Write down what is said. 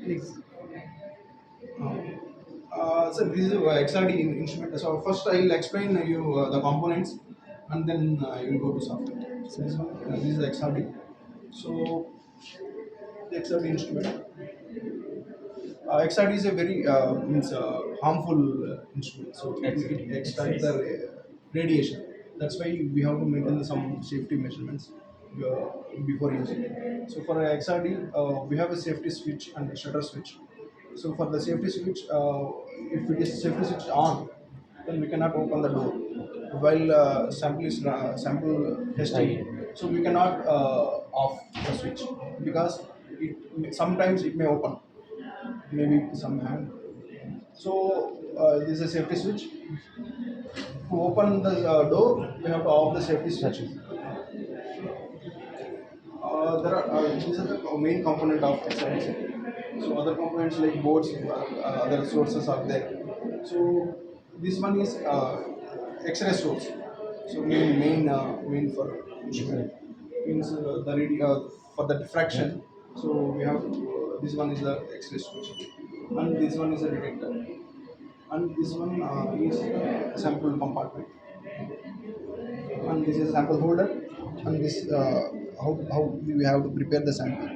Please. So this is XRD instrument. So first I will explain you the components, and then you will go to software. So this is XRD. So the XRD instrument. XRD is a very means harmful instrument. So it extracts the radiation. That's why we have to maintain some safety measurements before using it. So for XRD, we have a safety switch and a shutter switch. So for the safety switch, if it is safety switch on, then we cannot open the door while sample testing. So we cannot off the switch because sometimes it may open, maybe some hand. So this is a safety switch. To open the door, we have to off the safety switch. There are these are the main component of XRD. So other components like boards, other sources are there. So this one is X-ray source. So main for instrument means for the diffraction. So we have this one is the X-ray source, and this one is a detector, and this one is sample compartment, and this is sample holder, and this how we have to prepare the sample.